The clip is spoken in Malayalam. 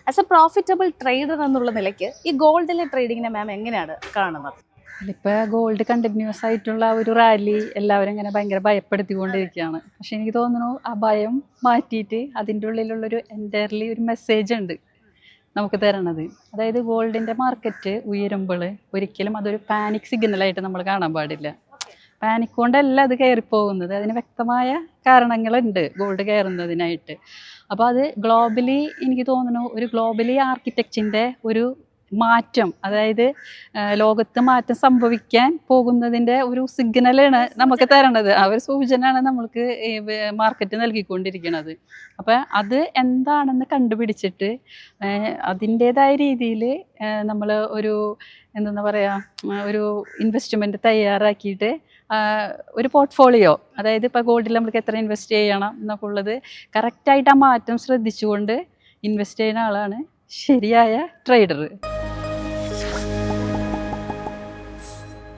ആസ് എ പ്രോഫിറ്റബിൾ ട്രേഡർ എന്നുള്ള നിലയ്ക്ക് ഈ ഗോൾഡിലെ ട്രേഡിങ്ങിനെ മാം എങ്ങനെയാണ് കാണുന്നത്? ഇപ്പോൾ ഗോൾഡ് കണ്ടിന്യൂസ് ആയിട്ടുള്ള ഒരു റാലി എല്ലാവരും ഇങ്ങനെ ഭയങ്കര ഭയപ്പെടുത്തിക്കൊണ്ടിരിക്കുകയാണ്. പക്ഷെ എനിക്ക് തോന്നുന്നു ആ ഭയം മാറ്റിയിട്ട് അതിൻ്റെ ഉള്ളിലുള്ളൊരു എൻ്റയർലി ഒരു മെസ്സേജ് ഉണ്ട് നമുക്ക് തരണത്. അതായത് ഗോൾഡിൻ്റെ മാർക്കറ്റ് ഉയരുമ്പോൾ ഒരിക്കലും അതൊരു പാനിക് സിഗ്നലായിട്ട് നമ്മൾ കാണാൻ പാടില്ല. പാനിക് കൊണ്ടല്ല അത് കയറിപ്പോകുന്നത്, അതിന് വ്യക്തമായ കാരണങ്ങളുണ്ട് ഗോൾഡ് കയറുന്നതിനായിട്ട്. അപ്പോൾ അത് ഗ്ലോബലി എനിക്ക് തോന്നുന്നു ഒരു ഗ്ലോബലി ആർക്കിടെക്ചറിൻ്റെ ഒരു മാറ്റം, അതായത് ലോകത്ത് മാറ്റം സംഭവിക്കാൻ പോകുന്നതിൻ്റെ ഒരു സിഗ്നലാണ് നമുക്ക് തരണത്. ആ ഒരു സൂചനയാണ് നമ്മൾക്ക് ഈ മാർക്കറ്റ് നൽകിക്കൊണ്ടിരിക്കുന്നത്. അപ്പം അത് എന്താണെന്ന് കണ്ടുപിടിച്ചിട്ട് അതിൻ്റേതായ രീതിയിൽ നമ്മൾ ഒരു എന്താ പറയുക ഒരു ഇൻവെസ്റ്റ്മെൻറ്റ് തയ്യാറാക്കിയിട്ട് ഒരു പോർട്ട്ഫോളിയോ, അതായത് ഇപ്പോൾ ഗോൾഡിൽ നമുക്ക് എത്ര ഇൻവെസ്റ്റ് ചെയ്യണം എന്നൊക്കെ ഉള്ളത് കറക്റ്റായിട്ട് ആ മാറ്റം ശ്രദ്ധിച്ചുകൊണ്ട് ഇൻവെസ്റ്റ് ചെയ്യുന്ന ആളാണ് ശരിയായ ട്രേഡർ.